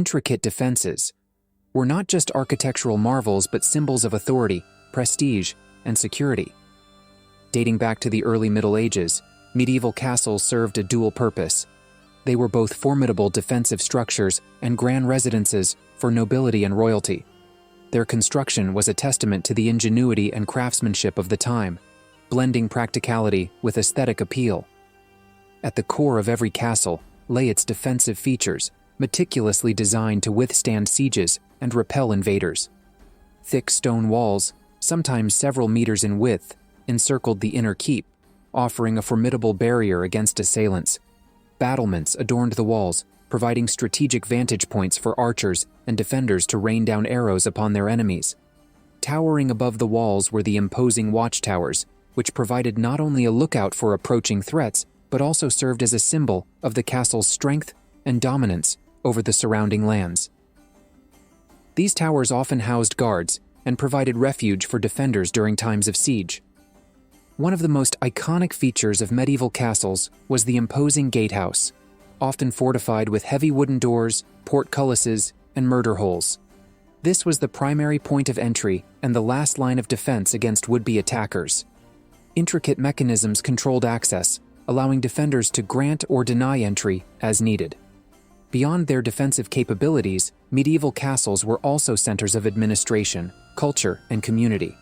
Intricate defenses were not just architectural marvels but symbols of authority, prestige, and security. Dating back to the early Middle Ages, medieval castles served a dual purpose. They were both formidable defensive structures and grand residences for nobility and royalty. Their construction was a testament to the ingenuity and craftsmanship of the time, blending practicality with aesthetic appeal. At the core of every castle lay its defensive features, meticulously designed to withstand sieges and repel invaders. Thick stone walls, sometimes several meters in width, encircled the inner keep, offering a formidable barrier against assailants. Battlements adorned the walls, providing strategic vantage points for archers and defenders to rain down arrows upon their enemies. Towering above the walls were the imposing watchtowers, which provided not only a lookout for approaching threats, but also served as a symbol of the castle's strength and dominance over the surrounding lands. These towers often housed guards and provided refuge for defenders during times of siege. One of the most iconic features of medieval castles was the imposing gatehouse, often fortified with heavy wooden doors, portcullises, and murder holes. This was the primary point of entry and the last line of defense against would-be attackers. Intricate mechanisms controlled access, allowing defenders to grant or deny entry as needed. Beyond their defensive capabilities, medieval castles were also centers of administration, culture, and community.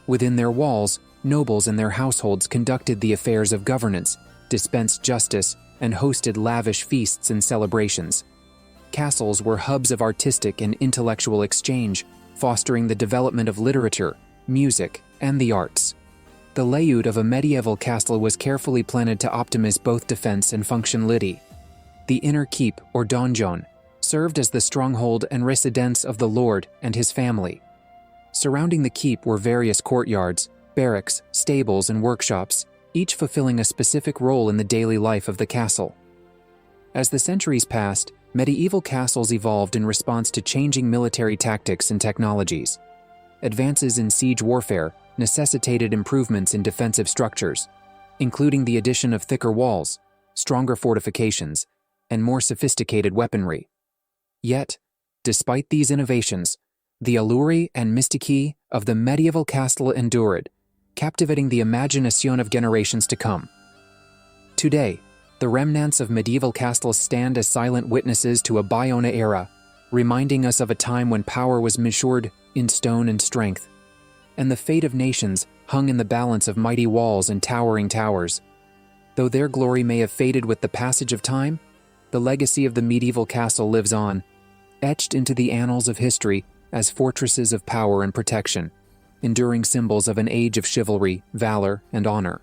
Within their walls, nobles and their households conducted the affairs of governance, dispensed justice, and hosted lavish feasts and celebrations. Castles were hubs of artistic and intellectual exchange, fostering the development of literature, music, and the arts. The layout of a medieval castle was carefully planned to optimize both defense and functionality. The inner keep, or donjon, served as the stronghold and residence of the lord and his family. Surrounding the keep were various courtyards, barracks, stables, and workshops, each fulfilling a specific role in the daily life of the castle. As the centuries passed, medieval castles evolved in response to changing military tactics and technologies. Advances in siege warfare necessitated improvements in defensive structures, including the addition of thicker walls, stronger fortifications, and more sophisticated weaponry. Yet, despite these innovations, the allure and mystique of the medieval castle endured, captivating the imagination of generations to come. Today, the remnants of medieval castles stand as silent witnesses to a bygone era, reminding us of a time when power was measured in stone and strength, and the fate of nations hung in the balance of mighty walls and towering towers. Though their glory may have faded with the passage of time, the legacy of the medieval castle lives on, etched into the annals of history as fortresses of power and protection, enduring symbols of an age of chivalry, valor, and honor.